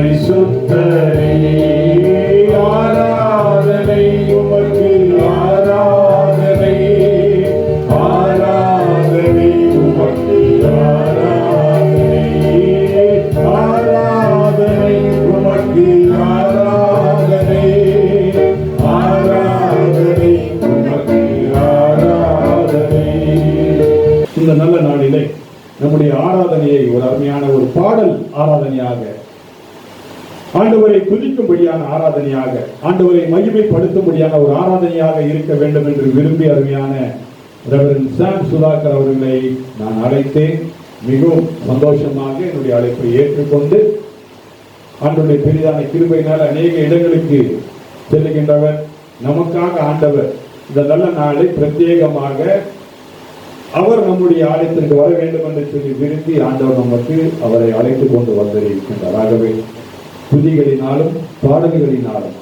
பரிசுத்தரே ஆராதனை உமக்கு ஆராதனை ஆராதனை உமக்கு ஆராதனை ஆராதனை உமக்கு ஆராதனை ஆராதனை உமக்கு ஆராதனை. இந்த நல்ல நாளிலே நம்முடைய ஆராதனையை ஒரு அருமையான ஒரு பாடல் ஆராதனையாக, ஆண்டவரை துதிக்கும்படியான ஆராதனையாக, ஆண்டவரை மகிமைப்படுத்தும்படியான ஒரு ஆராதனையாக இருக்க வேண்டும் என்று விரும்பி அருமையான ரெவரண்ட் சாம் சுதாகர் அவர்களை நான் அழைத்தேன். மிகவும் சந்தோஷமாக என்னுடைய அழைப்பை ஏற்றுக்கொண்டு ஆண்டவருடைய பெரிதான கிருபையினால் அநேக இடங்களுக்கு செல்லுகின்றவர். நமக்காக ஆண்டவர் இந்த நல்ல நாளை பிரத்யேகமாக அவர் நம்முடைய ஆலயத்திற்கு வர வேண்டும் என்று சொல்லி விரும்பி ஆண்டவர் நமக்கு அவரை அழைத்து கொண்டு வந்திருக்கின்றார். ஆகவே துதிகளினாலும் பாடல்களினாலும்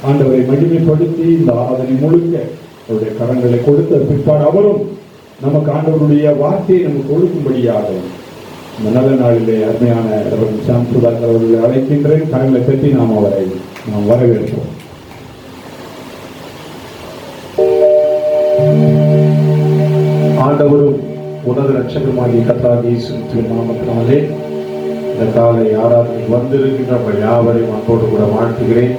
ஆண்டவரை மகிமைப்படுத்தி இந்த ஆராதனை முழுக்க அவருடைய கரங்களை கொடுத்த பிற்பாடு அவரும் நமக்கு ஆண்டவருடைய வார்த்தையை நமக்கு கொடுக்கும்படியாக இந்த நல்ல நாளிலே அருமையான ரெவரண்ட் சாம் சுதாகர் அவர்களை அழைக்கின்றேன். கரங்களை தட்டி நாம் வரவேற்போம். ஆண்டவரும் உலக ரட்சகருமாகிய கர்த்தராகிய இயேசு கிறிஸ்துவின் நாமத்தினாலே இந்த காலை ஆராதனை வந்திருக்கின்ற யாவரையும் அன்போடு கூட வாழ்த்துகிறேன்.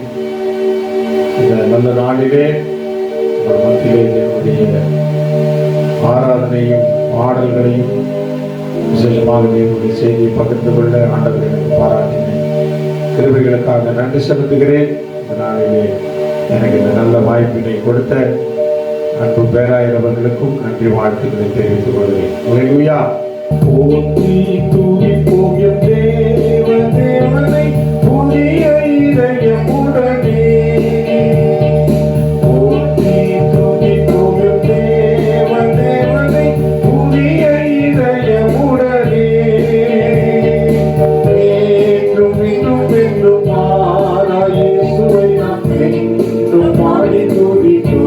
இந்த நல்ல நாளிலே மத்தியிலே என்னுடைய ஆராதனையும் பாடல்களையும் விசேஷமாக என்னுடைய செய்தியை பகிர்ந்து கொள்ள ஆண்டவர் எனக்கு பாராட்டினேன். கிருபைகளுக்காக நன்றி செலுத்துகிறேன். இந்த நாளிலே எனக்கு இந்த நல்ல வாய்ப்பினை கொடுத்த அன்பு பேராயரவர்களுக்கும் நன்றி வாழ்த்துக்களை தெரிவித்துக் கொள்கிறேன். அல்லேலூயா. போற்றி துதிப்போம் எம் தேவனை புதிய இதயமுடனே. போற்றி துதிப்போம் எம் தேவனை புதிய இதயமுடனே. என்றும் இன்னும் என்றும் மாறா இயேசுவை நாம் என்றும் பாடி துதிப்போம்.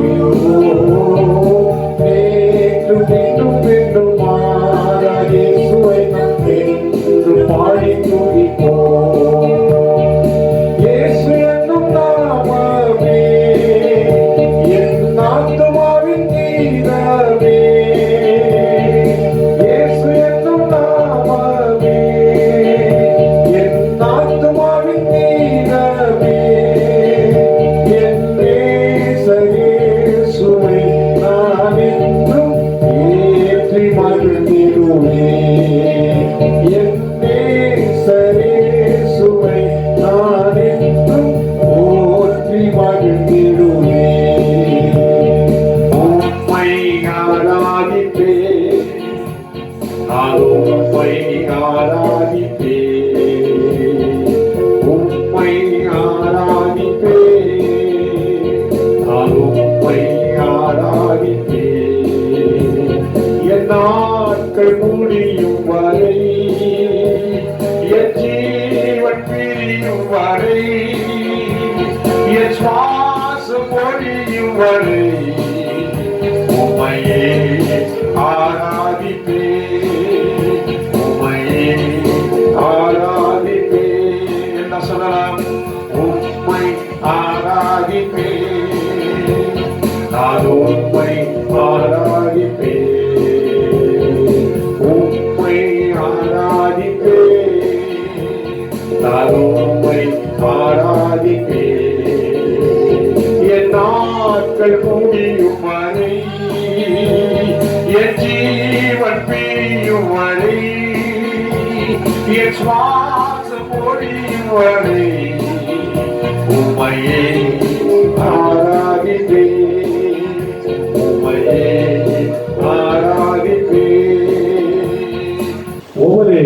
ஒவ்வொரு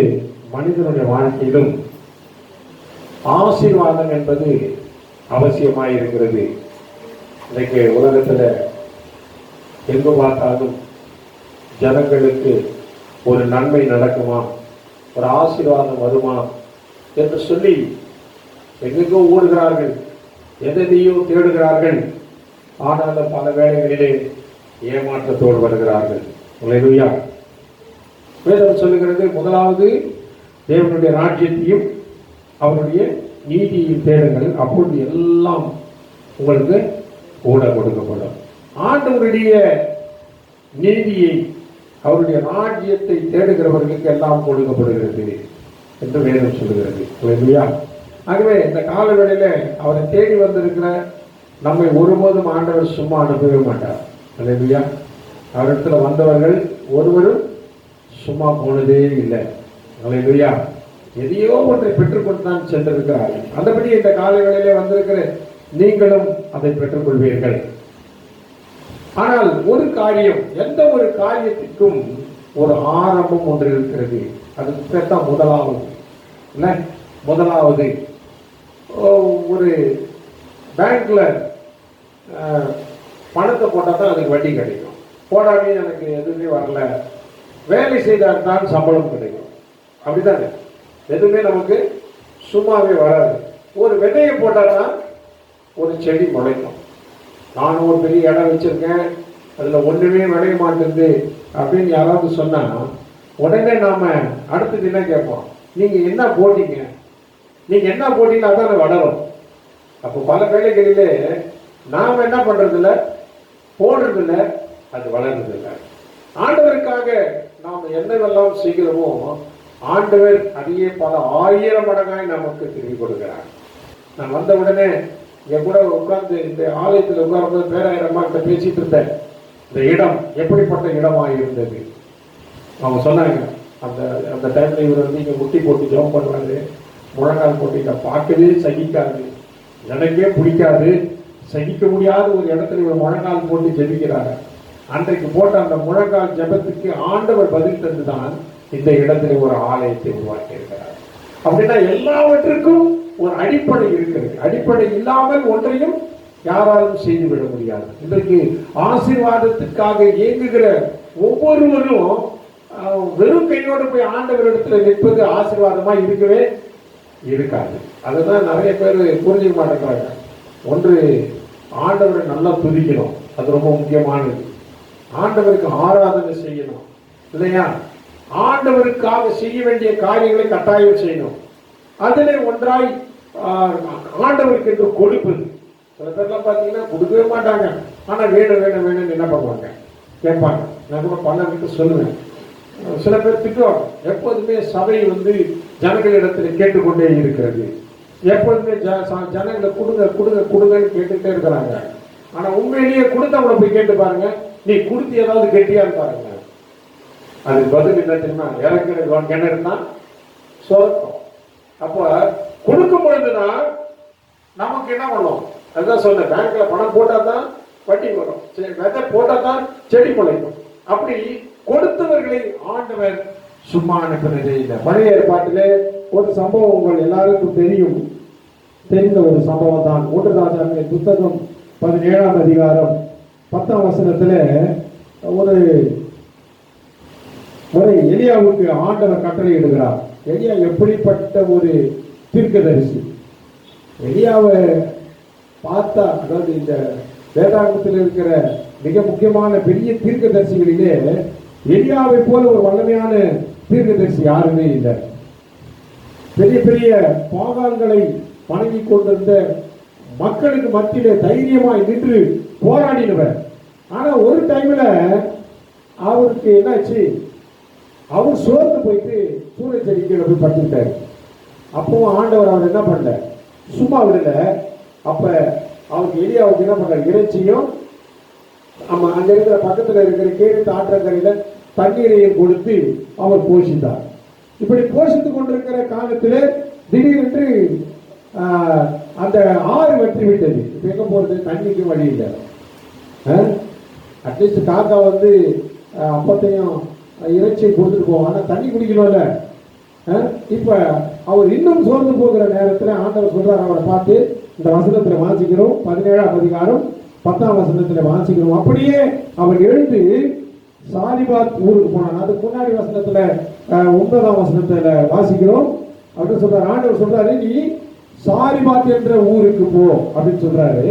மனிதனுடைய வாழ்க்கையிலும் ஆசீர்வாதம் என்பது அவசியமாயிருக்கிறது. இன்றைக்கு உலகத்தில் எங்கு பார்த்தாலும் ஜனங்களுக்கு ஒரு நன்மை நடக்குமா, ஒரு ஆசீர்வாதம் வருமா என்று சொல்லி எங்கெங்கோ ஓடுகிறார்கள், எதையோ தேடுகிறார்கள். ஆனாலும் பல வேளைகளிலே ஏமாற்றத்தோடு வருகிறார்கள். அல்லேலூயா. வேதம் சொல்லுகிறது, முதலாவது தேவனுடைய ராஜ்யத்தையும் அவருடைய நீதியை தேடுங்கள், அப்பொழுது எல்லாம் உங்களுக்கு கூட கொடுக்கப்படும். ஆண்டவருடைய நீதியை, அவருடைய ராஜ்யத்தை தேடுகிறவர்களுக்கு எல்லாம் கொடுக்கப்படுகிறது என்று வேதம் சொல்லுகிறது. இல்லையா? ஆகவே இந்த காலவேளையில அவரை தேடி வந்திருக்கிற நம்மை ஒருபோதும் ஆண்டவர் சும்மா அனுப்பவே மாட்டார். இல்லையா? அவரிடத்துல வந்தவர்கள் ஒருவரும் சும்மா போனதே இல்லை. இல்லையா? எதையோ ஒன்றை பெற்றுக்கொண்டு தான் சென்றிருக்கிறார்கள். அந்தபடி இந்த காலவேளையிலே வந்திருக்கிற நீங்களும் அதை பெற்றுக்கொள்வீர்கள். ஆனால் ஒரு காரியம், எந்த ஒரு காரியத்திற்கும் ஒரு ஆரம்பம் ஒன்று இருக்கிறது. அது தான் முதலாவது. இல்லை, முதலாவது ஒரு பேங்க்ல பணத்தை போட்டால் தான் அதுக்கு வட்டி கிடைக்கும். போடாமே எனக்கு எதுவுமே வரல, வேலை செய்தால் தான் சம்பளம் கிடைக்கும். அப்படித்தானே? எதுவுமே நமக்கு சும்மாவே வராது. ஒரு விதையை போட்டால் தான் ஒரு செடி முளைக்கும். நானும் ஒரு பெரிய இடம் வச்சிருக்கேன், அதில் ஒன்றுமே விளைய மாட்டேங்குது அப்படின்னு யாராவது சொன்னால் உடனே நாம் அடுத்தது என்ன கேட்போம்? நீங்கள் என்ன போட்டீங்க? நீங்கள் என்ன போட்டீங்கன்னா அதான் வளரும். அப்போ பல வேலைகளிலே நாம் என்ன பண்ணுறதில்ல, போடுறதில்ல, அது வளர்றதில்லை. ஆண்டவருக்காக நாம் என்னவெல்லாம் செய்கிறோமோ ஆண்டவர் அதையே பல 1000 மடங்காய் நமக்கு திரும்பி கொடுக்கிறார். நான் வந்த உடனே என் கூட உட்கார்ந்து இந்த ஆலயத்தில் உட்கார்ந்து பேராயிரமா கிட்ட பேசிட்டு இருந்தேன். இந்த இடம் எப்படிப்பட்ட இடமாக இருந்தது. அவங்க சொன்னாங்க, அந்த அந்த டைம்ல இவர் வந்து இங்கே முட்டி போட்டு ஜெபம் பண்ணுவாரு, முழங்கால் போட்டு இதை பார்க்கவே சகிக்காது, எனக்கே பிடிக்காது, சகிக்க முடியாத ஒரு இடத்துல இவர் முழங்கால் போட்டு ஜெபிக்கிறாங்க. அன்றைக்கு போட்ட அந்த முழங்கால் ஜெபத்துக்கு ஆண்டவர் பதில் தந்துதான் இந்த இடத்துல ஒரு ஆலயத்தை உருவாக்கி இருக்கிறார். அப்படின்னா எல்லாவற்றுக்கும் ஒரு அடிப்படை இருக்கிறது. அடிப்படை இல்லாமல் ஒன்றையும் யாராலும் செய்துவிட முடியாது. இன்றைக்கு ஆசீர்வாதத்திற்காக இயங்குகிற ஒவ்வொருவரும் வெறும் கையோடு போய் ஆண்டவரிடத்துல நிற்பது ஆசீர்வாதமா இருக்கவே இருக்காது. அதுதான் நிறைய பேர் புரிஞ்சுக்க மாட்டேங்கிறாங்க. ஒன்று, ஆண்டவரை நல்லா துதிக்கணும், அது ரொம்ப முக்கியமானது. ஆண்டவருக்கு ஆராதனை செய்யணும், இல்லையா? ஆண்டவருக்காக செய்ய வேண்டிய காரியங்களை கட்டாயம் செய்யணும். அதிலே ஒன்றாய் ஆண்டவருக்கு என்று கொடுப்பது. சில பேர்லாம் பார்த்தீங்கன்னா கொடுக்கவே மாட்டாங்க, ஆனால் வேணும் வேணும் வேணும்னு என்ன பண்ணுவாங்க, கேட்பாங்க. நான் கூட பலருக்கு சொல்லுவேன். சில பேர் திட்டுவாங்க, எப்போதுமே சபை வந்து ஜனங்களிடத்தில் கேட்டுக்கொண்டே இருக்கிறது, எப்போதுமே ஜனங்களை கொடுங்க கொடுங்க கொடுங்கன்னு கேட்டுக்கிட்டே இருக்கிறாங்க. ஆனால் உண்மையிலேயே கொடுத்தவங்களை போய் கேட்டு பாருங்க, நீ கொடுத்து ஏதாவது கெட்டியான்னு பாருங்க. அதுக்கு பதில் என்ன தெரியுமா? இறக்குற கிணறு தான் சொர்க்கம். அப்போ கொடுக்கும் பொழுதுதான் நமக்கு என்ன பண்ணும்? அதுதான் சொன்ன, பேங்க்ல பணம் போட்டா தான் வட்டி வரும், விதை போட்டா தான் செடி முளைக்கும். அப்படி கொடுத்தவர்களை ஆண்டவர் சும்மா அனுப்பினதே இல்லை. பழைய ஏற்பாட்டிலே ஒரு சம்பவம் உங்கள் எல்லாருக்கும் தெரிந்த ஒரு சம்பவம் தான். 1 ராஜாக்களின் புத்தகம் 17ஆம் அதிகாரம் 10ஆம் வசனத்துல ஒரு முறை எலியாவுக்கு ஆண்டவர் கட்டளை இடுகிறார். எலியா எப்படிப்பட்ட ஒரு தீர்க்கதரிசி! எலியாவை பார்த்தா, அதாவது இந்த வேதாகமத்தில் இருக்கிற மிக முக்கியமான பெரிய தீர்க்கதரிசிகளிலே எலியாவை போல ஒரு வல்லமையான தீர்க்கதரிசி யாருமே இல்லை. பெரிய பெரிய பாகால்களை வணங்கி கொண்டிருந்த மக்களுக்கு மத்தியிலே தைரியமாய் நின்று போராடினவர். ஆனா ஒரு டைம்ல அவருக்கு என்னாச்சு, அவர் சோர்ந்து போயிட்டு சூரிய செடிக்கீழ போய் படுத்துட்டாரு. அப்பவும் ஆண்டவர் அவர் என்ன பண்ணல, சும்மா விடல. அப்ப அவருக்கு எலியாவுக்கு என்ன பண்றாரு, இறைச்சியும் அங்க இருக்கிற பக்கத்துல இருக்கிற கேட்டு ஆற்றங்கரையில தண்ணீரையும் கொடுத்து அவர் போஷித்தார். இப்படி போஷித்துக் கொண்டிருக்கிற காலத்துல திடீரென்று அந்த ஆறு வெற்றி விட்டது. இப்ப எங்க போறது, தண்ணிக்கு வழி இல்லை. அட்லீஸ்ட் காக்கா வந்து அப்பத்தையும் இறைச்சியை கொடுத்துட்டு போவோம், ஆனா தண்ணி குடிக்கணும்ல. இப்ப அவர் இன்னும் சோர்ந்து போகிற நேரத்துல ஆண்டவர் சொல்றார், அவரை பார்த்து இந்த வசனத்துல வாசிக்கிறோம், 17ஆம் அதிகாரம் 10ஆம் வசனத்துல வாசிக்கிறோம். அப்படியே அவர் எழுந்து சாரிபாத் ஊருக்கு போனான். அதுக்கு முன்னாடி வசனத்துல 9ஆம் வசனத்துல வாசிக்கிறோம். அப்படின்னு சொல்றாரு, ஆண்டவர் சொல்றாரு, நீ சாரிபாத் என்ற ஊருக்கு போ அப்படின்னு சொல்றாரு.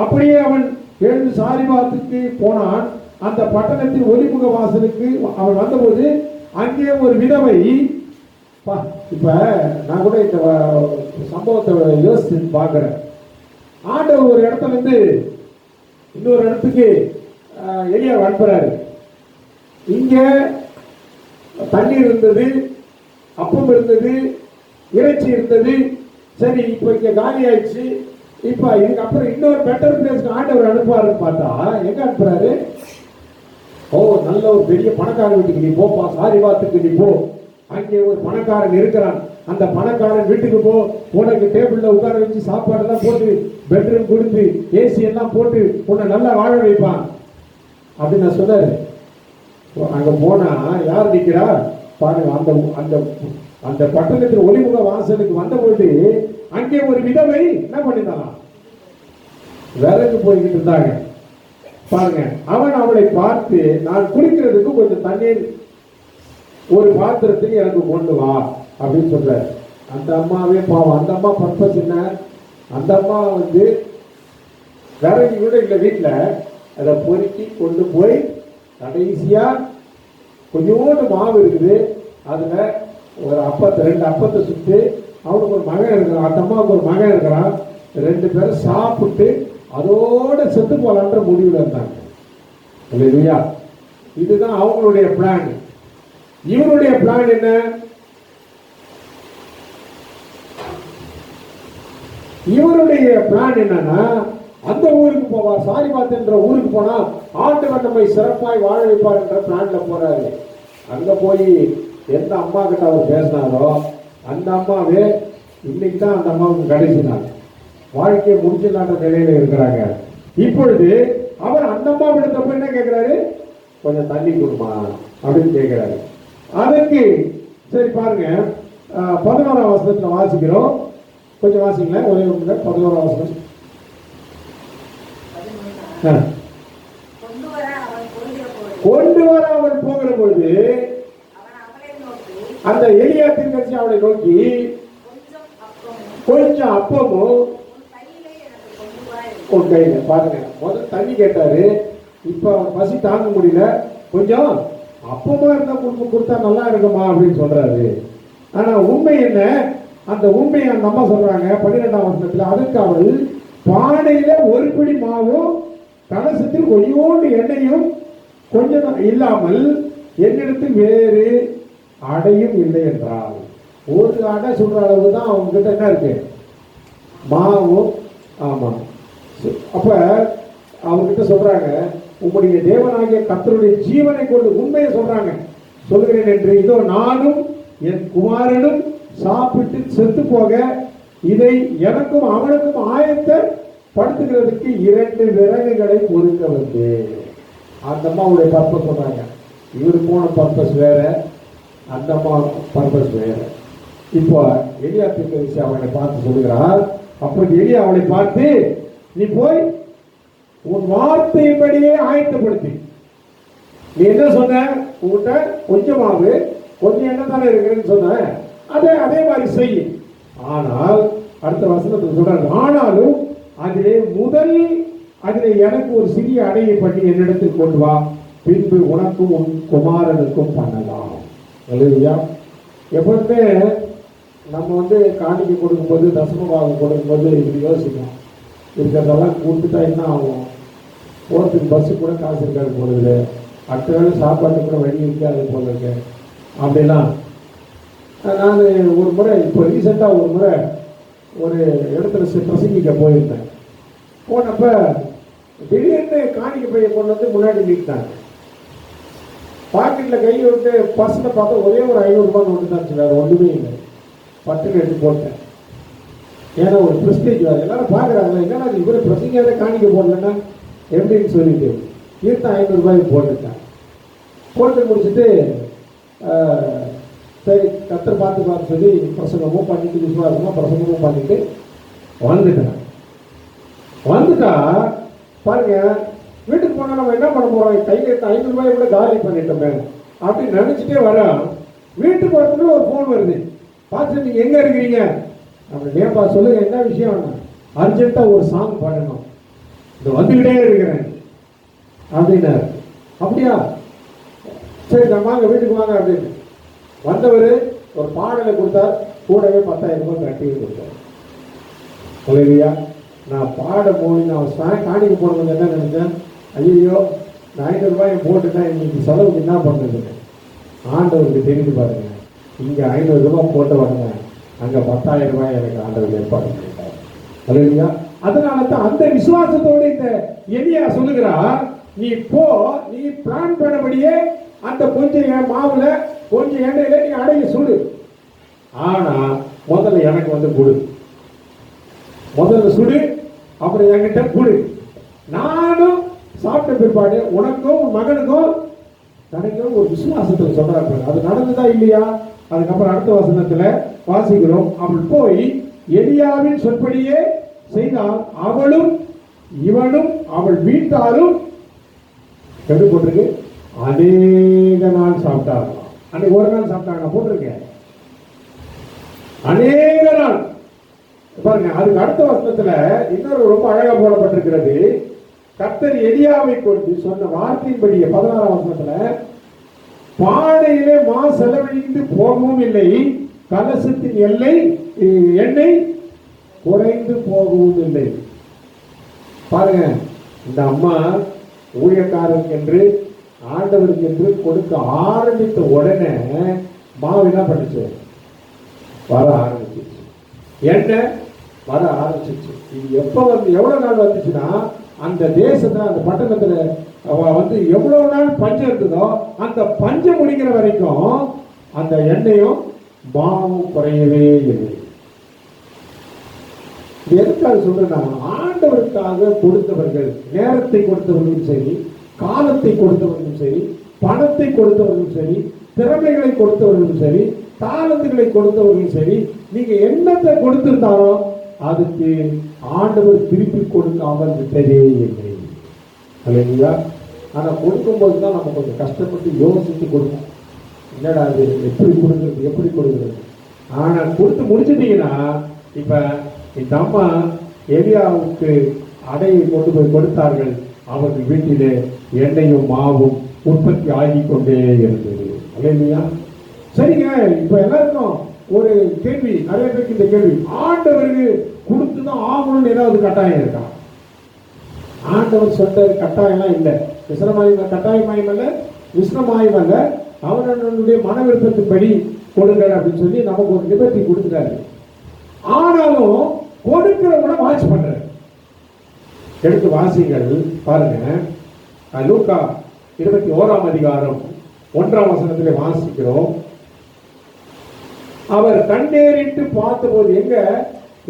அப்படியே அவன் எழுந்து சாரிபாத்துக்கு போனான். அந்த பட்டணத்தின் ஒலிமுக வாசலுக்கு அவன் வந்தபோது அங்கே ஒரு விதவை இப்ப நான் கூட இந்த சம்பவத்தை யோசிச்சு பார்க்கிறேன். ஆண்டவர் ஒரு இடத்துல இருந்து இன்னொரு இடத்துக்கு எலியா அனுப்புறாரு. இங்க தண்ணீர் இருந்தது, அப்பம் இருந்தது, இறைச்சி இருந்தது. சரி, இப்ப இங்க காலி ஆயிடுச்சு. இப்ப இதுக்கப்புறம் இன்னொரு பெட்டர் பிளேஸ்க்கு ஆண்டவர் அனுப்புவாருன்னு பார்த்தா எங்க அனுப்புறாரு? ஓ, நல்ல ஒரு பெரிய பணக்காரன் வீட்டுக்கு நீ போப்பா, சாரிபாத்துக்கு நீ போ, அங்கே ஒரு பணக்காரன் இருக்கிறான், அந்த பணக்காரன் வீட்டுக்கு போ, உனக்கு டேபிள்ல உட்கார வச்சு சாப்பாடு எல்லாம் போட்டு பெட்ரூம் கொடுத்து ஏசி எல்லாம் போட்டு உன்னை நல்லா வாழ வைப்பான் அப்படின்னு நான் சொன்னாரு. அங்க போனா யார் நிக்கிறா பாருங்க. அந்த அந்த அந்த பட்டணத்தில் ஒளிமுக வாசலுக்கு வந்த பொழுது அங்கே ஒரு விதவை என்ன பண்ணிருந்தான், விறகு போய்கிட்டு இருந்தாங்க பாருங்க. அவன் அவளை பார்த்து, நான் குளிக்கிறதுக்கு கொஞ்சம் தண்ணீர் ஒரு பாத்திரத்துக்கு எனக்கு கொண்டு வா அப்படின்னு சொல்றாரு. அந்த அம்மாவே பாவம், அந்த அம்மா பர்பஸ் என்ன, அந்த அம்மா வந்து விறகு கூட இல்லை வீட்டில், அதை பொறுக்கி கொண்டு போய் கடைசியா கொஞ்சோண்டு மாவு இருக்குது, அதுல ஒரு அப்பத்தை 2 அப்பத்தை சுட்டு, அவனுக்கு ஒரு மகன் இருக்கிறான், அந்த அம்மாவுக்கு ஒரு மகன் இருக்கிறான், 2 பேரும் சாப்பிட்டு அதோட செத்து போலான்ற முடிவில் இருந்தாங்க. இல்லையா? இதுதான் அவங்களுடைய பிளான். இவருடைய பிளான் என்ன? இவருடைய பிளான் என்னன்னா, அந்த ஊருக்கு போவார், சாரிபாத் என்ற ஊருக்கு போனா ஆண்டவர் நம்மை சிறப்பாய் வாழ வைப்பார் என்ற பிளான்ல போறாரு. அங்க போய் எந்த அம்மா கிட்ட அவர் பேசினாரோ அந்த அம்மாவே இன்னைக்கு தான் அந்த அம்மாவுக்கு கடைசி நாள், வாழ்க்கையை முடிச்சிடலான்ற நிலையில இருக்கிறாங்க. இப்பொழுது அவர் அந்த அம்மா விடுத்தப்ப என்ன கேட்கிறாரு? கொஞ்சம் தண்ணி கொடுமா அப்படின்னு கேட்கிறாரு. அதற்கு சரி பாருங்க, 11ஆம் வசனத்துல வாசிக்கிறோம். கொஞ்சம் வாசிங்களேன், ஒரே 11ஆம் வசனம். கொண்டு வர அவள் போகிற பொழுது அந்த எலியா தீர்க்கதரிசி அவளை நோக்கி, கொஞ்சம் அப்பமும் உன் கையில. பாருங்க, முதல் தண்ணி கேட்டாரு, இப்ப அவன் பசி தாங்க முடியல, கொஞ்சம் அப்பமா இருந்தா கொடுத்தா நல்லா இருக்குமா அப்படின்னு சொல்றாரு. ஆனா உண்மை என்ன? அந்த உண்மையை அந்த அம்மா சொல்றாங்க 12ஆம் வசனத்துல, அதுக்கு அவள் பானையில ஒரு பிடி மாவும் கலசத்தில் கொஞ்சோண்டு எண்ணெயும் கொஞ்சம் இல்லாமல் என்னிடத்தில் வேறு அடையும் இல்லை என்றால். ஒரு அடை சொல்ற அளவு தான் அவங்க கிட்ட என்ன இருக்கு, மாவும். ஆமா, அப்ப அவர்கிட்ட சொல்றாங்க, உங்களுடைய தேவனாகிய கர்த்தருடைய ஜீவனை கொண்டு உண்மையை சொல்றாங்க, சொல்கிறேன் என்று, இதோ நானும் என் குமாரனும் சாப்பிட்டு செத்து போக இதை எனக்கும் அவனுக்கும் ஆயத்தப்படுத்துகிறதுக்கு 2 விறகுகளை பொறுக்க வந்து. அந்த அம்மாவுடைய பர்பஸ் சொல்றாங்க. இவரு போன பர்பஸ் வேற, அந்த அம்மா பர்பஸ் வேற. இப்போ எலியா தீர்க்கதரிசி அவனை பார்த்து சொல்லுகிறார். அப்படி எலியா அவளை பார்த்து, நீ போய் உன் வார்த்தையின்படியே ஆயத்தப்படுத்தி, நீ என்ன சொன்ன, உங்ககிட்ட கொஞ்சமாவது கொஞ்சம் என்ன தானே இருக்கிறேன்னு சொன்ன, அதே மாதிரி செய். ஆனால் அடுத்த வசனத்தில் சொல்றாரு, ஆனாலும் அதிலே எனக்கு ஒரு சிறிய அடையை பண்ணி என்னிடத்தில் கொண்டு வா, பின்பு உனக்கும் உன் குமாரனுக்கும் பண்ணலாம். இல்லையா? எப்பவுமே நம்ம வந்து காணிக்கை கொடுக்கும்போது, தசமபாகம் கொடுக்கும்போது இப்படி யோசிக்கணும், இருக்கிறதெல்லாம் கொடுத்துட்டா என்ன ஆகும், போகிறதுக்கு பஸ்ஸு கூட காசு இருக்காது போடுது, அடுத்த வேலை சாப்பாட்டு கூட வழி இருக்காது போல இருக்கு அப்படிலாம். நான் ஒரு முறை, இப்போ ரீசெண்டாக ஒரு முறை ஒரு இடத்துல பிரசங்கிக்க போயிருந்தேன். போனப்ப திடீர்னு காணிக்கை பையை கொண்டு வந்து முன்னாடி நிற்கிட்டாங்க. பாக்கெட்டில் கை விட்டு பர்ஸில் பார்த்தா ஒரே ஒரு 500 ரூபாய் ஒன்று தான், வேறு ஒன்றுமே இல்லை. பட்டுன்னு எடுத்து போட்டேன். ஏன்னா ஒரு ப்ரெஸ்டேஜ் வேறு, எல்லாரும் பார்க்குறாங்க, என்னன்னா இவரை பிரசங்காத காணிக்கை போடலன்னா எப்படின்னு சொல்லிட்டு இருந்த 500 ரூபாய்க்கு போட்டுட்டேன். போட்டு முடிச்சுட்டு சரி கத்தர் பார்த்துக்கலாம்னு சொல்லி பிரசங்கமும் பண்ணிட்டு, விசுவாசமாக பிரசங்கமும் பண்ணிட்டு வந்துட்டா பாருங்க, வீட்டுக்கு போனால் நம்ம என்ன பண்ண போகிறோம், கையில் இருந்த 500 ரூபாய் கூட காலி பண்ணிட்டோமே அப்படின்னு நினச்சிட்டே வரோம். வீட்டுக்கு வரத்துக்குள்ள ஒரு ஃபோன் வருது. பார்த்து நீங்கள் எங்கே இருக்கிறீங்க அப்படி ஏன்பா சொல்லுங்க, என்ன விஷயம், அர்ஜென்ட்டாக ஒரு சாங் பாடணும், இது வந்துக்கிட்டே இருக்கிறேன் அப்படின்னாரு. அப்படியா, சரி நான் வாங்க வீட்டுக்கு வாங்க அப்படின்னு வந்தவர் ஒரு பாடலை கொடுத்தார், கூடவே 10,000 ரூபாய் கட்டியும் கொடுத்தார். இல்லையா? நான் பாட போய் நான் காணிக்க போனது என்ன நினைச்சேன், ஐயோ நான் 500 ரூபாயை போட்டுட்டா இன்னைக்கு செலவுக்கு என்ன பண்ணுறது. ஆண்டவருக்கு தெரிந்து பாருங்க, இங்கே 500 ரூபாய் போட்டு வாங்க, அங்கே 10,000 ரூபாய் எனக்கு ஆண்டவர் ஏற்பாடு பண்ணிட்டார். இல்லையா? அதனால தான் அந்த விசுவாசத்தோடு இந்த எலியா சொல்லுகிறார், நீ போ, நீ பிளான் பண்ணபடியே அந்த கொஞ்சம் மாவுல கொஞ்சம் எண்ணெயில நீ அடைய சுடு, ஆனா முதல்ல எனக்கு வந்து கொடு, முதல்ல சுடு, அப்புறம் என்கிட்ட கொடு, நானும் சாப்பிட்ட பிற்பாடு உனக்கும் உன் மகனுக்கும் கிடைக்கும். ஒரு விசுவாசத்தில் சொல்றாரு. அது நடந்ததா இல்லையா? அதுக்கப்புறம் அடுத்த வசனத்துல வாசிக்கிறோம், அவள் போய் எலியாவின் சொற்படியே செய்தால் அவளும் இவனும் அவள் வீட்டாரும் எப்படி போட்டிருக்கு, அநேக நாள் சாப்பிட்டார்களாம். அன்னைக்கு ஒரு நாள் சாப்பிட்டாங்க போட்டிருக்கேன், அநேக நாள். பாருங்க, அதுக்கு அடுத்த வசனத்துல இன்னொரு ரொம்ப அழகா போடப்பட்டிருக்கிறது. கர்த்தர் எலியாவை கொண்டு சொன்ன வார்த்தையின்படியே 16ஆம் வசனத்துல, பானையிலே மா செலவழிந்து போகவும் இல்லை, கலசத்தின் எண்ணெய் குறைந்து போகவும் இல்லை. பாருங்க, இந்த அம்மா ஊழியக்காரருக்கு என்று ஆண்டவருக்கு என்று கொடுக்க ஆரம்பித்த உடனே மாவு என்ன பண்ணுச்சு, வர ஆரம்பிச்சிச்சு, எண்ணெய் வர ஆரம்பிச்சிச்சு. இது எப்ப வந்து எவ்வளவு நாள் வந்துச்சுன்னா, அந்த தேசத்துல அந்த பட்டணத்துல வந்து எவ்வளவு நாள் பஞ்சம் இருந்ததோ அந்த பஞ்சம் முடிக்கிற வரைக்கும் அந்த எண்ணெயும் மாவும் குறையவே இல்லை. எதுக்காக சொல்றேன்னா, ஆண்டவருக்காக கொடுத்தவர்கள், நேரத்தை கொடுத்தவர்களும் சரி, காலத்தை கொடுத்தவர்களும் சரி, பணத்தை கொடுத்தவர்களும் சரி, திறமைகளை கொடுத்தவர்களும் சரி, தாளந்துகளை கொடுத்தவர்களும் சரி, நீங்க என்னத்தை கொடுத்திருந்தாலும் அதுக்கு ஆண்டவர் திருப்பி கொடுக்காமல் விட்டதே இல்லை. இல்லைங்களா? ஆனா கொடுக்கும்போது தான் நம்ம கொஞ்சம் கஷ்டப்பட்டு யோசித்து கொடுப்போம், என்னடா அது எப்படி கொடுக்குறது, எப்படி கொடுக்குறது. ஆனா கொடுத்து முடிச்சிட்டீங்கன்னா, இப்ப இந்த அம்மா எலியாவுக்கு அடையை கொண்டு போய் கொடுத்தார்கள். அவர்கள் வீட்டிலே எண்ணெயும் மாவும் உற்பத்தி ஆகி கொண்டே இருந்தது. இல்லையா? சரிங்க, இப்ப எல்லாருக்கும் ஒரு கேள்வி, நிறைய பேருக்கு இந்த கேள்வி, ஆண்டவருக்கு கொடுத்துதான் ஆகணும்னு ஏதாவது கட்டாயம் இருக்கா? ஆண்டவர் சொன்ன கட்டாயம்லாம் இல்லை. விஸ்ரமாயம் கட்டாயமாயம் அல்ல, விஸ்ரமாயம் அல்ல, அவனுடைய மன விருப்பத்தின்படி கொடுங்கள் அப்படின்னு சொல்லி நமக்கு ஒரு நிபர்த்தி கொடுத்துட்டாரு. ஆனாலும் கொடுக்கிறவங்கள வாட்ச் பண்ற, எடுத்து வாசிங்கள் பாருங்க. லூக்கா 21ஆம் அதிகாரம் 1ஆம் வசனத்திலே வாசிக்கிறோம். அவர் கண்ணேறிட்டு பார்த்தபோது, எங்க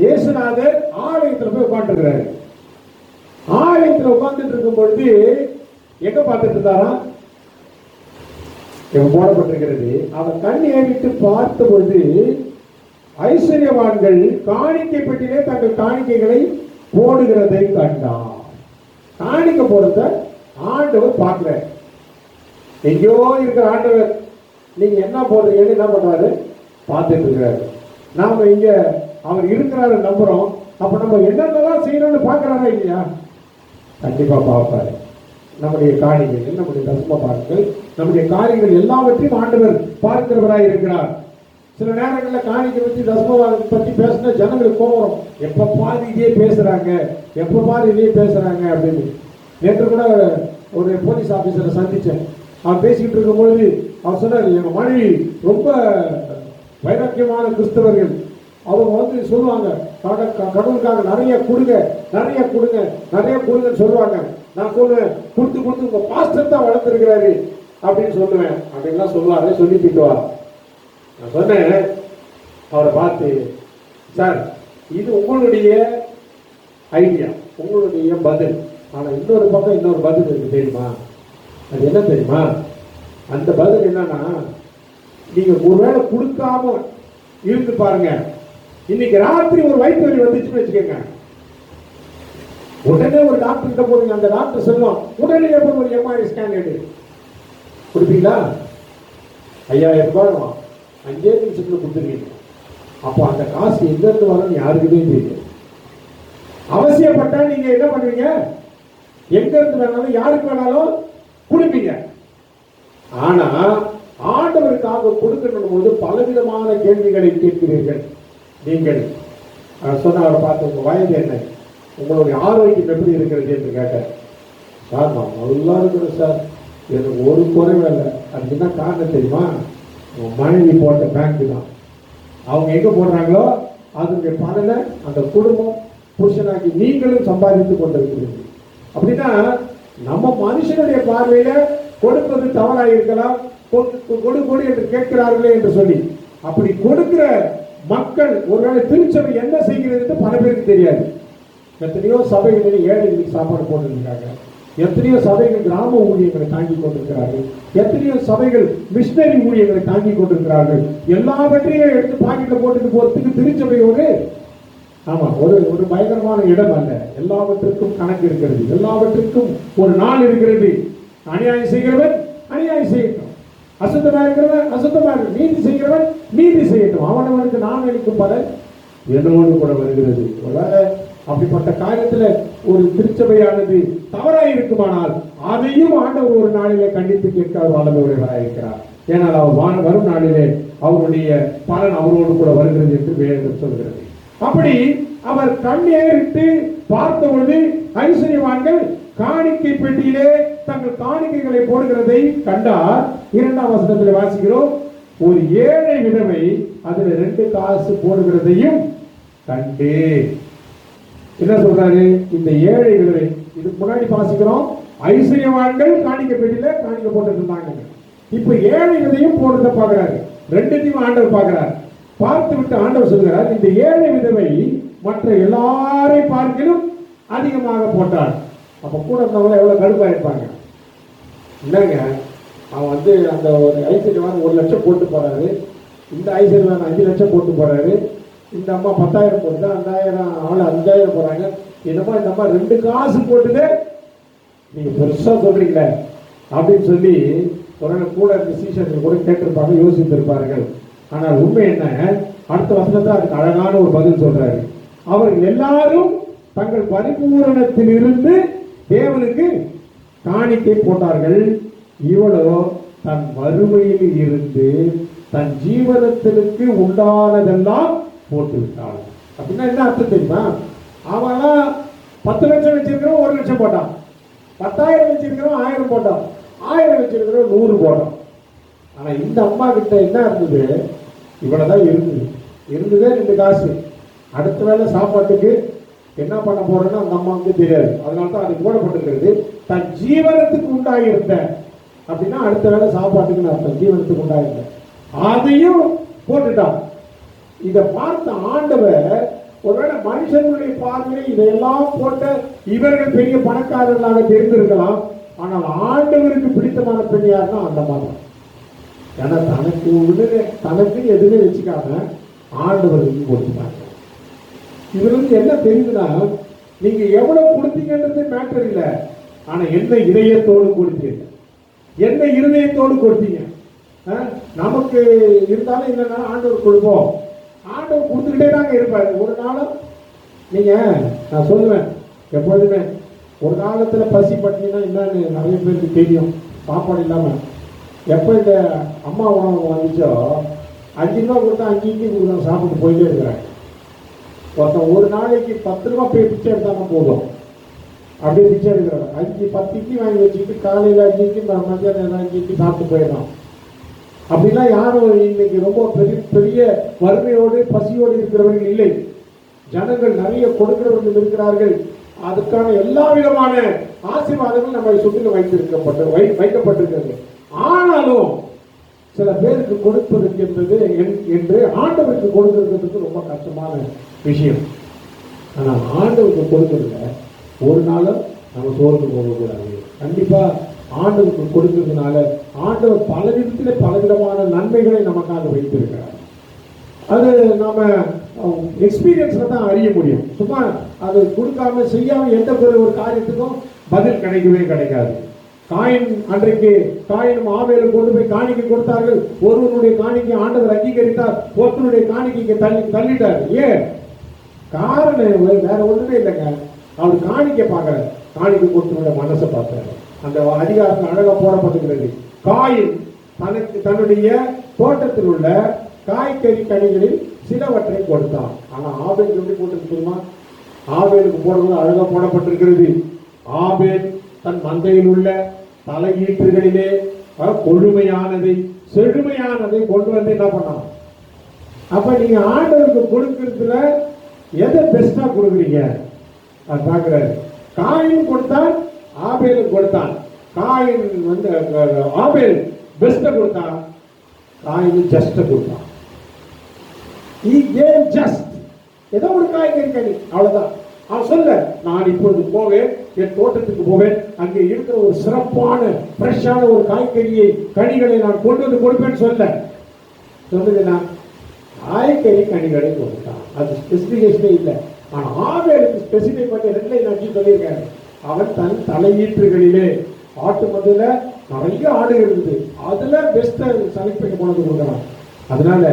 இயேசுநாதர் ஆலயத்தில் போய் உட்கார்ந்துருக்கிறாரு. ஆலயத்தில் உட்கார்ந்துட்டு இருக்கும் பொழுது எங்க பார்த்துட்டு இருந்தாரா, போடப்பட்டிருக்கிறது. அவர் கண் ஏறிட்டு பார்த்த பொழுது ஐஸ்வர்யவான்கள் காணிக்கை பெட்டியிலே தங்கள் காணிக்கைகளை போடுகிறதை கண்டார். காணிக்கை போடுறத ஆண்டவர் பார்க்கல. எங்கேயோ இருக்கிற ஆண்டவர் நீங்க என்ன போடுறீங்கன்னு என்ன பண்றாரு, பார்த்துட்டு இருக்கிறாரு. நாம இங்க அவர் இருக்கிறாரு நம்புறோம். அப்ப நம்ம என்னென்னலாம் செய்யணும்னு பார்க்கறாரா இல்லையா? கண்டிப்பா பார்ப்பாரு. நம்முடைய காரியங்கள், நம்முடைய தசம பாருங்கள், நம்முடைய காரியங்கள் எல்லாவற்றையும் ஆண்டவர் பார்க்கிறவராய் இருக்கிறார். சில நேரங்களில் காணிக்கை பற்றி தசமவாதத்தை பற்றி பேசினா ஜனங்களுக்கு கோபம், எப்ப பாரு இதே பேசுறாங்க, எப்ப பாரு இதே பேசுறாங்க அப்படின்னு. நேற்று கூட ஒரு போலீஸ் ஆபீசரை சந்திச்சேன். அவர் பேசிக்கிட்டு இருக்கும்போது அவர் சொன்னார், எங்க மனைவி ரொம்ப வைராக்கியமான கிறிஸ்தவர்கள், அவங்க வந்து சொல்லுவாங்க, கடவுளுக்காக நிறைய கொடுங்க, நிறைய கொடுங்க, நிறைய கொடுங்கன்னு சொல்லுவாங்க. நான் சொல்லுவேன், கொடுத்து கொடுத்து உங்க பாஸ்டர் தான் வளர்த்துருக்கிறாரு அப்படின்னு சொல்லுவேன். அப்படின்லாம் சொல்லுவாரு, சொல்லி திட்டுவார். நான் சொன்னேன் அவரை பார்த்து, சார் இது உங்களுடைய ஐடியா, உங்களுடைய பதில். ஆனா இன்னொரு பக்கம் இன்னொரு பதில் இருக்கு தெரியுமா? அது என்ன தெரியுமா? அந்த பதில் என்னன்னா, நீங்க ஒருவேளை கொடுக்காம இருந்து பாருங்க, இன்னைக்கு ராத்திரி ஒரு வயிற்று வலி வந்துச்சுன்னு வச்சுக்கோங்க, உடனே ஒரு டாக்டர் கிட்ட போறீங்க, அந்த டாக்டர் சொல்லுவோம் உடனே எப்போ ஒரு எம்ஆர்ஐ ஸ்கேன் எடு, கொடுப்பீங்களா? 5000 ரூபாய் 5 நிமிஷத்துல கொடுத்துருவீங்க. அப்போ அந்த காசு எங்க இருந்து வரும் யாருக்குமே தெரியும். அவசியப்பட்டா நீங்க என்ன பண்ணுவீங்க, எங்க இருந்து வேணாலும் யாருக்கு வேணாலும் கொடுப்பீங்க. ஆனா ஆண்டவருக்காக கொடுக்கணும் போது பலவிதமான கேள்விகளை கேட்கிறீர்கள். நீங்கள் சொன்ன அவரை பார்த்து உங்க வயது என்ன, உங்களுடைய ஆரோக்கியம் எப்படி இருக்கிறது என்று கேட்டேன். சார் நான் நல்லா இருக்கிறேன் சார், எனக்கு ஒரு குறைவு இல்லை. அதுக்கு என்ன காரணம் தெரியுமா? மனைவி போட்ட பேங்க் தான். அவங்க எங்க போடுறாங்களோ அதனுடைய பலனை அந்த குடும்பம் புருஷனாக்கி நீங்களும் சம்பாதித்து கொண்டிருக்கிறீர்கள். அப்படின்னா நம்ம மனுஷனுடைய பார்வையில கொடுப்பது தவறாக இருக்கலாம். கொடு என்று கேட்கிறார்களே என்று சொல்லி அப்படி கொடுக்கிற மக்கள் ஒருவேளை திருச்சபை என்ன செய்கிறது என்று பல பேருக்கு தெரியாது. எத்தனையோ சபைகளில் ஏழைகளுக்கு சாப்பாடு போட்டிருக்காங்க, எத்தனையோ சபைகள் கிராம ஊழியர்களை தாங்கி கொண்டிருக்கிறார்கள், எத்தனையோ சபைகள் மிஷனரி ஊழியர்களை தாங்கி கொண்டிருக்கிறார்கள். எல்லாவற்றையும் எடுத்து பாக்கெட்ல போட்டுட்டு போறதுக்கு திருச்சபை ஒரு பயங்கரமான இடம் அல்ல. எல்லாவற்றுக்கும் கணக்கு இருக்கிறது, எல்லாவற்றுக்கும் ஒரு நாள் இருக்கிறது. அநியாயம் செய்கிறவன் அநியாயம் செய்யட்டும், அசுத்தமா இருக்கிறவன் அசுத்தமா இருக்கு, நீதி செய்கிறவன் நீதி செய்யட்டும், அவனவனுக்கு நான் அளிக்கும் பலன் என்னோடு கூட வருகிறது. அப்படிப்பட்ட காரியத்துல ஒரு திருச்சபையானது தவறாய் இருக்குமானால் அதையும் ஆண்டவர் ஒரு நாளிலே கண்டித்து கேட்காத வாழ்ந்தவர்களாக இருக்கிறார். ஏனால் அவர் வரும் நாளிலே அவருடைய பலன் அவரோடு கூட வருகிறது என்று வேதம் சொல்கிறது. அப்படி அவர் கண்ணேறிட்டு பார்த்த பொழுது ஐஸ்வர்யவான்கள் காணிக்கை பெட்டியிலே தங்கள் காணிக்கைகளை போடுகிறதை கண்டார். 2ஆம் வசனத்தில் வாசிக்கிறோம், ஒரு ஏழை விதவை அதுல 2 காசு போடுகிறதையும் கண்டு. என்ன சொல்றாரு? இந்த ஏழை விதவை, இதுக்கு முன்னாடி வாசிக்கிறோம் ஐஸ்வர்யவான்கள் காணிக்கை பெட்டியில காணிக்கை போட்டு இருந்தாங்க. இப்ப ஏழை விதையும் போடுறத பாக்குறாரு. 2த்தையும் ஆண்டவர் பாக்குறாரு. பார்த்து விட்டு ஆண்டவர் சொல்கிறார், இந்த ஏழை விதவை மற்ற எல்லாரை பார்க்கிலும் அதிகமாக போட்டார். அப்ப கூட இருந்தவங்க எவ்வளவு கடுப்பா இருப்பாங்க. இல்லைங்க, அவன் அந்த ஒரு ஐஸ்வர்யவான் 1 லட்சம் போட்டு போறாரு, இந்த ஐஸ்வர்யவான் 5 லட்சம் போட்டு போறாரு, இந்த அம்மா 10,000 போட்டு, அந்த 1000 அவளை 5,000 போறாங்க, என்னமோ இந்த அம்மா 2 காசு போட்டுது நீங்க பெருசா சொல்றீங்களே அப்படின்னு சொல்லி ஒரு கூட இருந்த சீஷர்கள் கூட கேட்டிருப்பாங்க, யோசித்திருப்பார்கள். ஆனால் உண்மை என்ன? அடுத்த வசனத்தை அதுக்கு அழகான ஒரு பதில் சொல்றாரு. அவர்கள் எல்லாரும் தங்கள் பரிபூரணத்தில் இருந்து தேவனுக்கு காணிக்கை போட்டார்கள், இவளோ தன் வறுமையில் இருந்து தன் ஜீவனத்திற்கு உண்டானதெல்லாம் போட்டு விட்டாள். அப்படின்னா என்ன அர்த்தம் தெரியுமா? அவெல்லாம் 10 லட்சம் வச்சிருக்கிறோம் 1 லட்சம் போட்டான், 10,000 வச்சிருக்கிறோம் 1000 போட்டான், 1000 வச்சிருக்கிறோம் 100 போட்டான். ஆனா இந்த அம்மா கிட்ட என்ன இருந்தது? இவ்வளவுதான் இருந்தது. 2 காசு. அடுத்த வேலை சாப்பாட்டுக்கு என்ன பண்ண போறேன்னு அந்த அம்மாவுக்கு தெரியாது. அதனால்தான் அது போடப்பட்டிருக்கிறது, தன் ஜீவனத்துக்கு உண்டாயிருந்த. அப்படின்னா அடுத்த வேலை சாப்பாட்டுக்கு அர்த்தம், ஜீவனத்துக்கு உண்டாயிருந்த. அதையும் போட்டுட்டான். இதை பார்த்த ஆண்டவர் ஒருவேளை மனுஷனுடைய பார்வையை இதையெல்லாம் போட்ட இவர்கள் பெரிய பணக்காரர்களாக தெரிந்திருக்கலாம். ஆனால் ஆண்டவருக்கு பிடித்தமான பெண் யாருன்னா அந்த மாதிரி. ஏன்னா தனக்கு எதுவுமே வச்சுக்காம ஆண்டவருக்கு கொடுத்துட்டாங்க. இதுல என்ன தெரியுதுன்னா, நீங்க எவ்வளவு கொடுத்தீங்கன்றது மேட்டர் இல்லை, ஆனா என்ன இதயத்தோடு கொடுத்தீங்க, என்ன இருதயத்தோடு கொடுத்தீங்க. நமக்கு இருந்தாலும் இல்லைன்னா ஆண்டவர் கொடுப்போம், ஆண்டவர் கொடுத்துக்கிட்டே தாங்க இருப்பாரு. ஒரு நாளும் நீங்க நான் சொல்லுவேன் எப்பொழுதுமே, ஒரு காலத்துல பசி பட்டினா என்னன்னு நிறைய பேருக்கு தெரியும். சாப்பாடு இல்லாம எப்போ இந்த அம்மா உணவு வந்துச்சோ 5 ரூபா கொடுத்தா 5 இட்லி கொடுத்தா சாப்பிட்டு போயிட்டே இருக்கிறாங்க. ஒருத்தன் ஒரு நாளைக்கு 10 ரூபா போய் பிச்சை எடுத்தாங்க போதும், அப்படியே பிச்சை எடுக்கிறாங்க. 5-10 இட்லி வாங்கி வச்சுக்கிட்டு காலையில் 5 இட்லி மத்தியானம் 5 இட்லி சாப்பிட்டு போயிடலாம். அப்படிலாம் யாரும் இன்னைக்கு ரொம்ப பெரிய வறுமையோடு பசியோடு இருக்கிறவர்கள் இல்லை. ஜனங்கள் நிறைய கொடுக்கிறவர்கள் இருக்கிறார்கள். அதுக்கான எல்லா விதமான ஆசீர்வாதங்கள் நம்ம சுற்றிலும் வைக்கப்பட்டிருக்கிறது. ஆனாலும் சில பேருக்கு கொடுப்பதற்கு என்பது என்று ஆண்டவருக்கு கொடுக்கிறதுக்கு ரொம்ப கஷ்டமான விஷயம். ஆனால் ஆண்டவருக்கு கொடுக்கறதுல ஒரு நாளும் நம்ம சோர்ந்து போகக்கூடாது. கண்டிப்பா ஆண்டவருக்கு கொடுக்கிறதுனால ஆண்டவர் பல விதத்தில் பலவிதமான நன்மைகளை நமக்காக வைத்திருக்கிறார். அது நாம எக்ஸ்பீரியன்ஸ்ல தான் அறிய முடியும். சும்மா அது கொடுக்காம செய்யாம எந்த ஒரு காரியத்துக்கும் பதில் கிடைக்காது. அன்றைக்கு காயினும் ஆபேலும் கொண்டு போய் காணிக்கை கொடுத்தார்கள். ஒருவனுடைய காணிக்கை ஆண்டவர் அங்கீகரித்தார், ஒருத்தனுடைய காணிக்கைக்கு தள்ளிட்டார். ஏன் காரணம்? வேற ஒண்ணுமே இல்லைங்க. அவர் காணிக்கை பார்க்கறாரு, காணிக்கை கொடுத்தனுடைய மனசை பார்க்கிறாரு. அந்த அதிகாரத்தில் அழகா போடப்பட்டிருக்கிறது. காயின் தன்னுடைய தோட்டத்தில் உள்ள காய்கறி கனிகளில் சிலவற்றை கொடுத்தான். ஆனா ஆபேல் எப்படி போட்டிருக்குமா? ஆபேலுக்கு போடுறது அழகா போடப்பட்டிருக்கிறது. ஆபேல் தன் மந்தையில் உள்ள தலையீற்றுகளிலே கொழுமையானதை செழுமையானதை கொண்டு வந்து என்ன பண்ணான்? அப்ப நீங்க ஆண்டவருக்கு கொடுக்கறதுல எதை பெஸ்டா கொடுக்குறீங்க அது பாக்குறாரு. காயின் கொடுத்தான், ஆபேலுக்கு கொடுத்தான். காயின் வந்து ஆபேல் பெஸ்ட கொடுத்தான், காயின் ஜஸ்ட கொடுத்தான். he gave just. ஏதோ ஒரு காய்கறி கனி, அவ்வளவுதான். அவன் சொல்ல, நான் இப்பொழுது போவேன், என் தோட்டத்துக்கு போவேன், அங்கே இருக்கிற ஒரு சிறப்பான ஃப்ரெஷ்ஷான ஒரு காய்கறியை கனிகளை நான் கொண்டு வந்து கொடுப்பேன்னு சொல்ல சொல்லுதுன்னா காய்கறி கனிகளை கொடுத்தான். அது ஸ்பெசிபிகேஷனே இல்லை. ஆனா ஆவேலுக்கு ஸ்பெசிஃபை பண்ணி ரெண்டு நான் சொல்லியிருக்காரு. அவன் தன் தலையீற்றுகளிலே ஆட்டு மதுல நிறைய ஆடு இருந்தது, அதுல பெஸ்ட் செலக்ட் பண்ணி கொண்டு கொடுக்கிறான். அதனால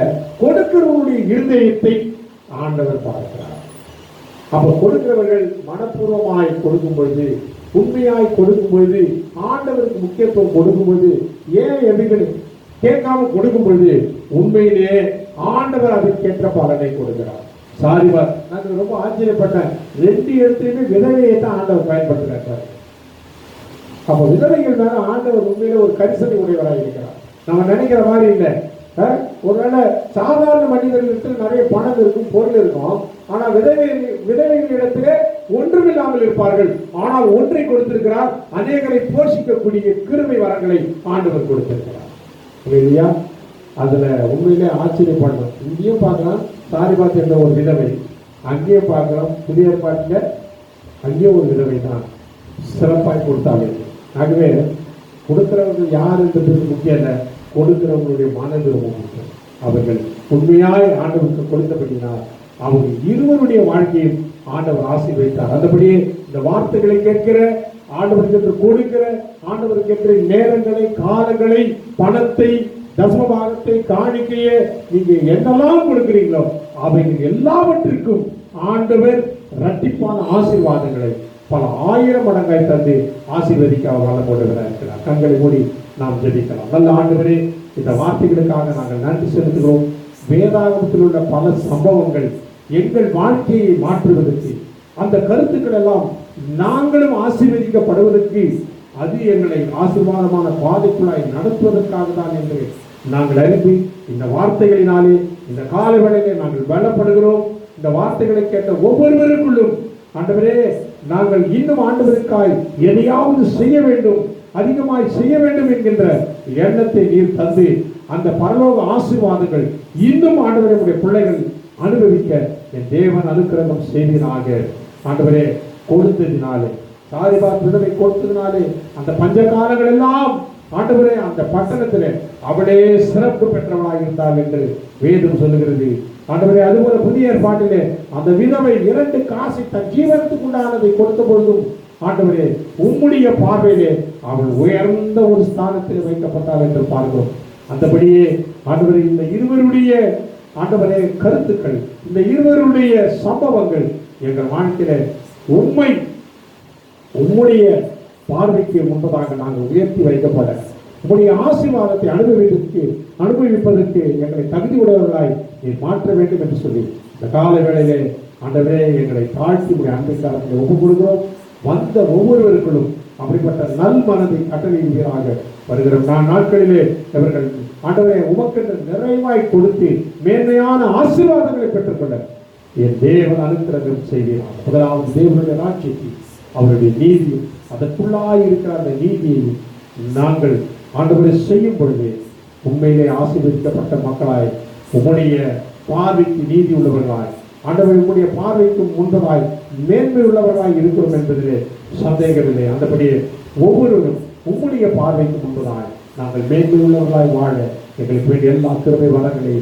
கொடுக்கிறவருடைய இருதயத்தை ஆண்டவர் பார்க்கிறார். அப்ப கொடுக்கிறவர்கள் மனப்பூர்வமாய் கொடுக்கும் பொழுது, உண்மையாய் கொடுக்கும் பொழுது, ஆண்டவருக்கு முக்கியத்துவம் கொடுக்கும் பொழுது, ஏன் எதுக்குன்னு கேட்காம கொடுக்கும் பொழுது உண்மையிலே ஆண்டவர் அதற்கேற்ற பலனை கொடுக்கிறார். சாரிபார், நான் ரொம்ப ஆச்சரியப்பட்டேன். ரெண்டு இடத்துலையுமே விதவையை தான் ஆண்டவர் பயன்படுத்துறாரு. அப்ப விதவைகள் மேல ஆண்டவர் உண்மையில ஒரு கரிசனை உடையவராக இருக்கிறார். நம்ம நினைக்கிற மாதிரி இல்லை. ஒருவேளை சாதாரண மனிதர்களிடத்தில் நிறைய பணம் இருக்கும், பொருள் இருக்கும். ஆனா விதவைகள் இடத்திலே ஒன்றுமில்லாமல் இருப்பார்கள். ஆனால் ஒன்றை கொடுத்திருக்கிறார், அநேகரை போஷிக்கக்கூடிய கிருபை வரங்களை ஆண்டவர் கொடுத்திருக்கிறார். இல்லையா? அதுல உண்மையிலே ஆச்சரியப்படணும். இங்கேயும் பார்க்கலாம் சாரிபாத் என்ற ஒரு விதவை, அங்கேயும் பார்க்கலாம் புதிய ஏற்பாட்டில் அங்கேயும் ஒரு விதவை தான் சிறப்பாய் கொடுத்தாங்க. ஆகவே கொடுக்கிறவர்கள் யார் என்றது முக்கியம் இல்லை, கொடுக்கிறவங்களுடைய மனது ரொம்ப முக்கியம். அவர்கள் உண்மையாய் ஆண்டவருக்கு கொடுத்தபடினால் அவங்க இருவருடைய வாழ்க்கையும் ஆண்டவர் ஆசீர்வதித்தார். அந்தபடியே இந்த வார்த்தைகளை கேட்கிற, ஆண்டவருக்கு கொடுக்கிற, ஆண்டவருக்கு நேரங்களை, காலங்களை, பணத்தை, தசமபாகத்தை, காணிக்கையை நீங்க என்னெல்லாம் கொடுக்கிறீங்களோ அவைகள் எல்லாவற்றிற்கும் ஆண்டவர் இரட்டிப்பான ஆசீர்வாதங்களை பல ஆயிரம் மடங்காய் தந்து ஆசீர்வதிக்க அவர் வல்ல கொண்டவராக இருக்கிறார். கண்களை மூடி நாம் ஜெபிக்கலாம். நல்ல ஆண்டவரே, இந்த வார்த்தைகளுக்காக நாங்கள் நன்றி செலுத்துகிறோம். வேதாகமத்தில் உள்ள பல சம்பவங்கள் எங்கள் வாழ்க்கையை மாற்றுவதற்கு, அந்த கருத்துக்கள் எல்லாம் நாங்களும் ஆசீர்வதிக்கப்படுவதற்கு, அது எங்களை ஆசீர்வாதமான பாதைக்குள்ளாய் நடத்துவதற்காக தான் என்று நாங்கள் அறிந்து இந்த வார்த்தைகளினாலே இந்த காலவேளையிலே நாங்கள் பலப்படுகிறோம். இந்த வார்த்தைகளை கேட்ட ஒவ்வொருவருக்குள்ளும் ஆண்டவரே, நாங்கள் இன்னும் ஆண்டவருக்காய் எதையாவது செய்ய வேண்டும், அதிகமாய் செய்ய வேண்டும் என்கின்ற எண்ணத்தை நீர் தந்து அந்த பரலோக ஆசீர்வாதங்கள் இன்னும் ஆண்டவருடைய பிள்ளைகள் அனுபவிக்க என் தேவன் அனுக்கிரகம் செய்தினாக. ஆண்டவரே, கொடுத்ததினாலே, சாரிபாத் விதவை கொடுத்ததினாலே அந்த பஞ்ச காலங்கள் எல்லாம் ஆண்டவரே அந்த பட்டணத்திலே அவளே சிறப்பு பெற்றவளாக இருந்தாள் என்று வேதம் சொல்லுகிறது. ஆண்டவரே, அதுபோல புதிய ஏற்பாட்டிலே அந்த விதவை 2 காசை தன் ஜீவனத்துக்கு உண்டானதை கொடுத்த பொழுதும் ஆண்டவரே உம்முடைய பார்வையிலே அவள் உயர்ந்த ஒரு ஸ்தானத்தில் வைக்கப்பட்டாள் என்று பார்க்கிறோம். அந்தபடியே ஆண்டவரே, இந்த இருவருடைய ஆண்டவரே கருத்துக்கள், இந்த இருவருடைய சம்பவங்கள் எங்கள் வாழ்க்கையில உம்முடைய பார்வைக்கு முன்பதாக நாங்கள் உயர்த்தி வைக்கப்பட, உங்களுடைய ஆசீர்வாதத்தை அனுபவிப்பதற்கு எங்களை தகுதி உடையவர்களாய் நீ மாற்ற வேண்டும் என்று சொல்லி இந்த கால வேளையிலே ஆண்டவரே எங்களை தாழ்த்தி உடைய அன்பிற்காரங்களை ஒப்புக் கொடுக்கிறோம். வந்த ஒவ்வொருவருக்குள்ளும் அப்படிப்பட்ட நல் மனதை கட்டளையாக வருகிற நாட்களிலே இவர்கள் ஆண்டவரே உமக்கென்று நிறைவாய் கொடுத்து மேன்மையான ஆசீர்வாதங்களை பெற்றுக்கொள்ள என் தேவன் அனுக்கிரகம் செய்கிறார். முதலாவது தேவனுடைய ராஜ்யத்தை, அவருடைய நீதியும் அதற்குள்ளாய் இருக்கிற அந்த நீதியை நாங்கள் ஆண்டவரை செய்யும் பொழுது உண்மையிலே ஆசீர்வதிக்கப்பட்ட மக்களாய், உம்முடைய பார்வைக்கு நீதி உள்ளவர்களாய், ஆண்டவர் உம்முடைய பார்வைக்கு முன்பதாய் மேன்மை உள்ளவர்களாய் இருக்கிறோம் என்பதிலே சந்தேகமில்லை. அந்தபடியே ஒவ்வொருவரும் உம்முடைய பார்வைக்கு முன்பதாய் நாங்கள் மேன்மை உள்ளவர்களாய் வாழ எங்களுக்கு வேண்டிய எல்லா கிருபை வளங்களை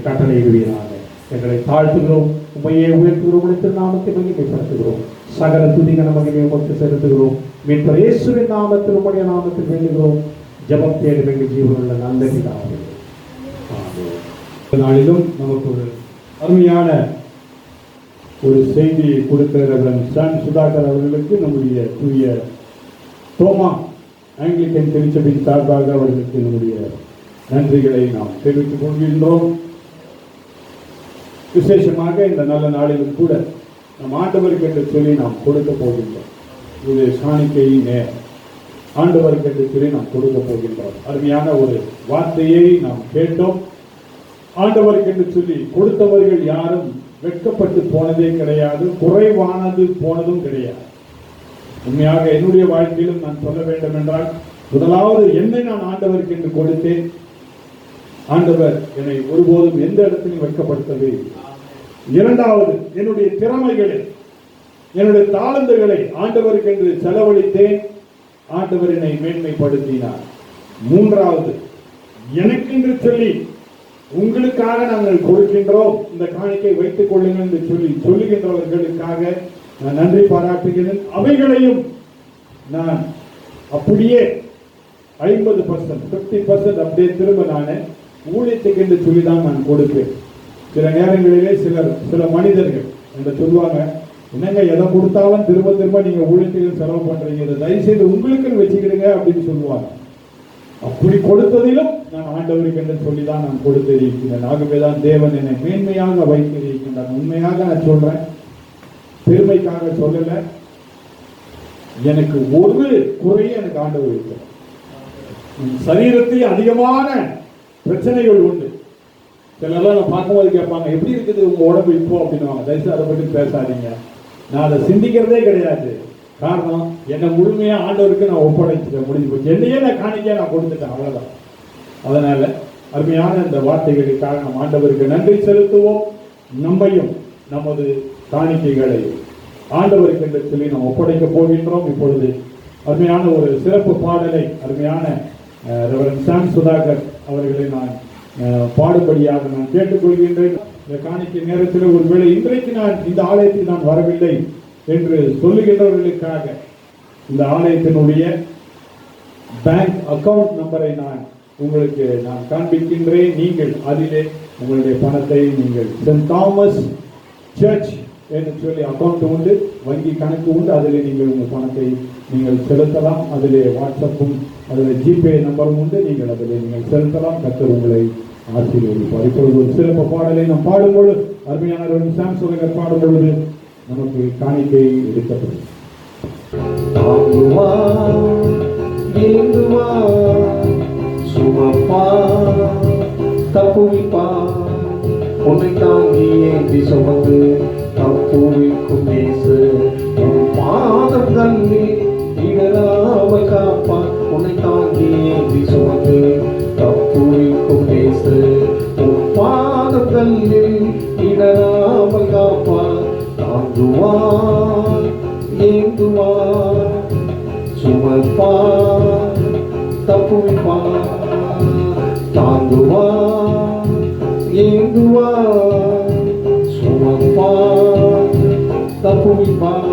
கட்டளையிடுவீராக. எங்களை தாழ்த்துகிறோம், உண்மையே உயர்த்துகிறோம், உடைய திருநாமத்தை மகிமைப்படுத்துகிறோம். சகல துதிகன மகிமை உமக்கு செலுத்துகிறோம். மீட்பர் இயேசுவின் நாமத்தில் உம்முடைய நாமத்தில் வேண்டுகிறோம். ஜெபம் தேடும் எங்கள் ஜீவனுள்ள நல்ல பிதாவே. நாளிலும் நமக்கு ஒரு அருமையான ஒரு செய்தியை கொடுக்கிற சான் சுதாகர் அவர்களுக்கு நம்முடைய தூய தோமா ஆங்கிலிக்கன் திருச்சபையின் சார்பாக அவர்களுக்கு நம்முடைய நன்றிகளை நாம் தெரிவித்துக் கொள்கின்றோம். விசேஷமாக இந்த நல்ல நாளிலும் கூட நம் ஆண்டவருக்கு என்று சொல்லி நாம் கொடுக்க போகின்றோம். இது காணிக்கையின் நேரம். ஆண்டவருக்கு என்று சொல்லி நாம் கொடுக்க போகின்றோம். அருமையான ஒரு வார்த்தையை நாம் கேட்டோம். ஆண்டவருக்கு என்று சொல்லி கொடுத்தவர்கள் யாரும் வெட்கப்பட்டு போனதே கிடையாது, குறைவானது போனதும் கிடையாது. உண்மையாக என்னுடைய வாழ்க்கையிலும் நான் சொல்ல வேண்டும் என்றால், முதலாவது என்னை நான் ஆண்டவருக்கு என்று கொடுத்தேன். ஆண்டவர் என்னை ஒருபோதும் எந்த இடத்திலும் வெட்கப்படுத்தவே இல்லை. இரண்டாவது, என்னுடைய திறமைகளை, என்னுடைய தாளந்துகளை ஆண்டவருக்கு என்று செலவழித்தேன். ஆண்டவர் என்னை மேன்மைப்படுத்தினார். மூன்றாவது, எனக்கென்று சொல்லி உங்களுக்காக நாங்கள் கொடுக்கின்றோம், இந்த காணிக்கை வைத்துக் கொள்ளுங்கள் என்று சொல்லி சொல்லுகின்றவர்களுக்காக நான் நன்றி பாராட்டுகிறேன். அவைகளையும் நான் அப்படியே 50%, 50% அப்படியே திரும்ப நான் ஊழியத்துக்கு என்று சொல்லிதான் நான் கொடுப்பேன். சில நேரங்களிலே சில மனிதர்கள் என்று சொல்லுவாங்க, என்னங்க எதை கொடுத்தாலும் திரும்ப திரும்ப நீங்க ஊழியத்துக்கு செலவு பண்றீங்க, இதை தயவுசெய்து உங்களுக்கு வச்சுக்கிடுங்க அப்படின்னு சொல்லுவாங்க. அப்படி கொடுத்ததிலும் நான் ஆண்டவருக்கு என்று சொல்லிதான் நான் கொடுத்திருக்கிறேன். ஆகவேதான் தேவன் என்னை மேன்மையாக வைத்திருக்கின்றார். உண்மையாக நான் சொல்றேன், பெருமைக்காக சொல்லல. எனக்கு ஒரு குறையை எனக்கு ஆண்டவர் இருக்கிறார். சரீரத்தில் அதிகமான பிரச்சனைகள் உண்டு. சிலர்லாம் நான் பார்க்கும்போது கேட்பாங்க, எப்படி இருக்குது உங்க உடம்பு இப்போ அப்படின்னுவாங்க. தயவுசெய்து அதை பற்றி பேசாதீங்க. நான் அதை சிந்திக்கிறதே கிடையாது. காரணம், என்னை முழுமையா ஆண்டவருக்கு நான் ஒப்படைச்சிட்டேன், முடிஞ்சு போச்சு. என்னையே நான் காணிக்கையா நான் கொடுத்துட்டேன், அவ்வளவுதான். அதனால அருமையான இந்த வார்த்தைகளுக்காக நம் ஆண்டவருக்கு நன்றி செலுத்துவோம். நம்மையும் நமது காணிக்கைகளை ஆண்டவருக்கு என்று சொல்லி நாம் ஒப்படைக்க போகின்றோம். இப்பொழுது அருமையான ஒரு சிறப்பு பாடலை அருமையான ரெவரண்ட் சாம் சுதாகர் அவர்களை நான் பாடுபடியாக நான் கேட்டுக்கொள்கின்றேன். இந்த காணிக்கை நேரத்தில் ஒருவேளை இன்றைக்கு நான் இந்த ஆலயத்தில் நான் வரவில்லை என்று சொல்லுகின்றவர்களுக்காக இந்த ஆலயத்தினுடைய பேங்க் அக்கவுண்ட் நம்பரை நான் உங்களுக்கு நான் காண்பிக்கின்றேன். நீங்கள் அதிலே உங்களுடைய பணத்தை நீங்கள் சென்ட் தாமஸ் சர்ச் என்று சொல்லி அக்கவுண்ட் உண்டு, வங்கி கணக்கு உண்டு. அதிலே நீங்கள் உங்கள் பணத்தை நீங்கள் செலுத்தலாம். அதிலே வாட்ஸ்அப்பும் அதில் ஜிபே நம்பரும் உண்டு. நீங்கள் அதில் நீங்கள் செலுத்தலாம். கர்த்தர் உங்களை ஆசீர்வதிப்பார். இப்பொழுது ஒரு சிறப்பு பாடலை நாம் பாடும்பொழுது, அருமையான சாம் சுதாகர் பாடும் பொழுது நமக்கு காணிக்கை எடுக்கப்படும். உன்னை தாங்கி ஏந்தி சுமந்து தப்புவிக்கும் நேசு பாதங்களில் இடராம காப்பான். உன்னை தாங்கி ஏந்தி சுமந்து தப்புவிக்கும் நேசு பாதங்களில் இடராம காப்பான். தாங்குவான், ஏந்துவான், சுமப்பான், தப்புவிப்பான். தாங்குவான், ஏந்துவான், சுமப்பான், தப்புவிப்பான்.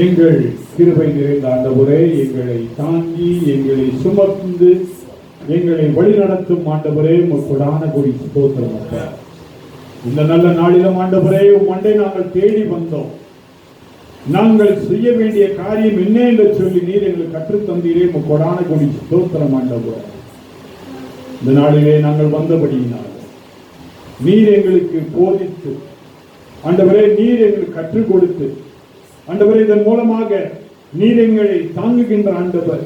எங்கள் கிருபை நிறைந்த ஆண்டவரே, எங்களை தாங்கி எங்களை சுமந்து எங்களை வழிநடத்தும் ஆண்டவரே, கொடான கொடி ஸ்தோத்திரம் அப்பா. இந்த நல்ல நாளிலும் ஆண்டவரே, உம்மை நாங்கள் தேடி வந்தோம். நாங்கள் செய்ய வேண்டிய காரியம் என்ன என்று சொல்லி நீர் எங்களுக்கு கற்றுத்தந்தீரே, கொடான கொடி ஸ்தோத்திரம் ஆண்டவரே. இந்த நாளிலே நாங்கள் வந்தபடியினால் நீர் எங்களுக்கு போதித்து ஆண்டவரே, நீர் எங்களுக்கு கற்றுக் கொடுத்து ஆண்டவரே, இதன் மூலமாக நீர் எங்களை தாங்குகின்ற ஆண்டவர்,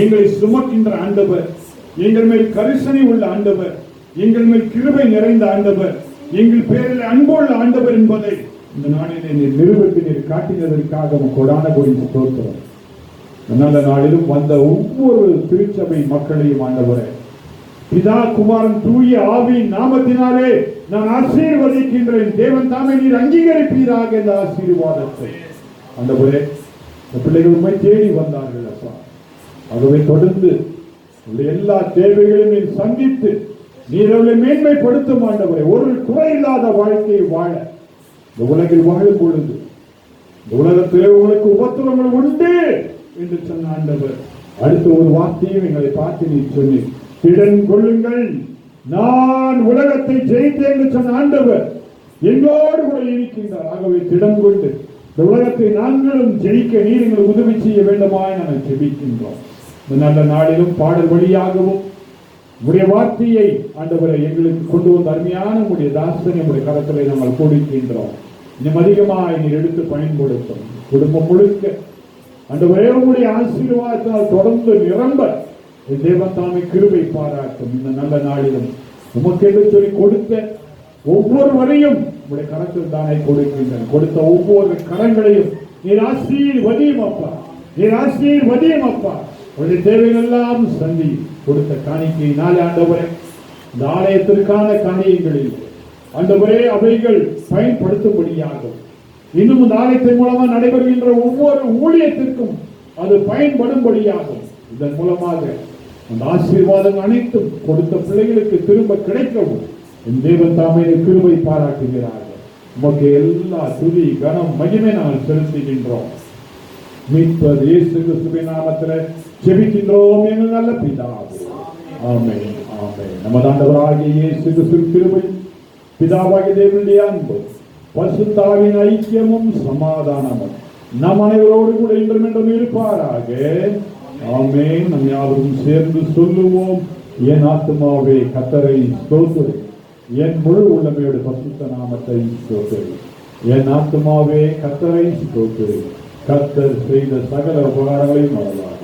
எங்களை சுமக்கின்ற ஆண்டவர், எங்கள் மேல் கரிசனை உள்ள ஆண்டவர், எங்கள் மேல் கிருபை நிறைந்த ஆண்டவர், எங்கள் பேரில் அன்புள்ள ஆண்டவர் என்பதை இந்த நாளிலே நீர் நிரூபித்து நீர் காட்டினதற்காக கொடான கொடி ஸ்தோத்திரம். நல்ல நாளிலும் வந்த ஒவ்வொரு திருச்சபை மக்களையும் ஆண்டவரே, பிதா குமாரன் தூய ஆவியின் நாமத்தினாலே நான் ஆசீர்வதிக்கின்றேன். தேவன் தாமே நீர் அங்கீகரிப்பீராக இந்த ஆசீர்வாதத்தை. ஆண்டவரே, இந்த பிள்ளைகள் உண்மை தேடி வந்தார்கள் அப்பா. ஆகவே தொடர்ந்து எல்லா தேவைகளையும் நீர் சந்தித்து நீர் அவளை மேன்மைப்படுத்தும் ஆண்டவரே. ஒரு குறையில்லாத வாழ்க்கையை வாழ இந்த உலகில் வாழும் பொழுது இந்த உலகத்திலே உங்களுக்கு உபத்திரங்கள் உண்டு என்று சொன்ன ஆண்டவர், அடுத்த ஒரு வார்த்தையும் எங்களை பார்த்து நீர் சொன்னீர், திடன் கொள்ளுங்கள், நான் உலகத்தை ஜெயித்தேன் என்று சொன்ன ஆண்டவர் எங்களோடு கூட இருக்கின்றார். ஆகவே திடம் கொண்டு இந்த உலகத்தை நாங்களும் ஜெயிக்க நீர் எங்களுக்கு உதவி செய்ய வேண்டுமாய் நாங்கள் ஜெபிக்கின்றோம். இந்த நல்ல நாளிலும் பாடல் வழியாகவும் உடைய வார்த்தையை ஆண்டவரை எங்களுக்கு கொண்டு வந்த அருமையான உடைய தாசனை உடைய கரத்திலே நாங்கள் கொடுக்கின்றோம். இன்னும் அதிகமாக நீர் எடுத்து பயன்படுத்தும். குடும்பம் முழுக்க ஆண்டவரே உடைய ஆசீர்வாதத்தால் தொடர்ந்து நிரம்ப தேவன் தாமே கிருபை பாராட்டும். இந்த நல்ல நாளிலும் உமக்கு என்று சொல்லி கொடுத்த ஒவ்வொருவரையும் உடைய கரத்தில் தானே கொடுக்கின்றன. கொடுத்த ஒவ்வொரு கரங்களையும் நீர் ஆசீர்வதியும் அப்பா, நீர் ஆசீர்வதியும் அப்பா. உடைய தேவைகள் எல்லாம் சந்தி கொடுத்த காணிக்கையினாலே ஆண்டவரே, இந்த ஆலயத்திற்கான காணியங்களில் ஆண்டவரே அவைகள் பயன்படுத்தும்படியாகும். இன்னும் இந்த ஆலயத்தின் மூலமாக நடைபெறுகின்ற ஒவ்வொரு ஊழியத்திற்கும் அது பயன்படும்படியாகும். இதன் மூலமாக அந்த ஆசீர்வாதம் அனைத்தும் கொடுத்த பிள்ளைகளுக்கு திரும்ப கிடைக்கவும் என் தேவன் தாமே கிருபை பாராட்டுகிறார்கள். உமக்கு எல்லா துதி கனம் மகிமை நாங்கள் செலுத்துகின்றோம். மீட்பர் இயேசு கிறிஸ்துவின் நாமத்தில் ஜெபிக்கின்றோம் எங்கள் நல்ல பிதாவே. ஆமென், ஆமென். நமது ஆண்டவராகிய இயேசு கிறிஸ்துவின் கிருபை, பிதாவாகிய தேவனுடைய அன்பு, பரிசுத்த ஆவியின் ஐக்கியமும் சமாதானமும் நம் அனைவரோடு கூட இன்றும் என்றும் இருப்பாராக. ஆமென். நம் யாவரும் சேர்ந்து சொல்லுவோம், என் ஆத்துமாவே கர்த்தரை ஸ்தோத்திரி, என் முழு உள்ளமையோடு பரிசுத்த நாமத்தை ஸ்தோத்திரி. என் ஆத்துமாவே கர்த்தரை ஸ்தோத்திரி, கர்த்தர் செய்த சகல உபகாரங்களையும் மறவார்.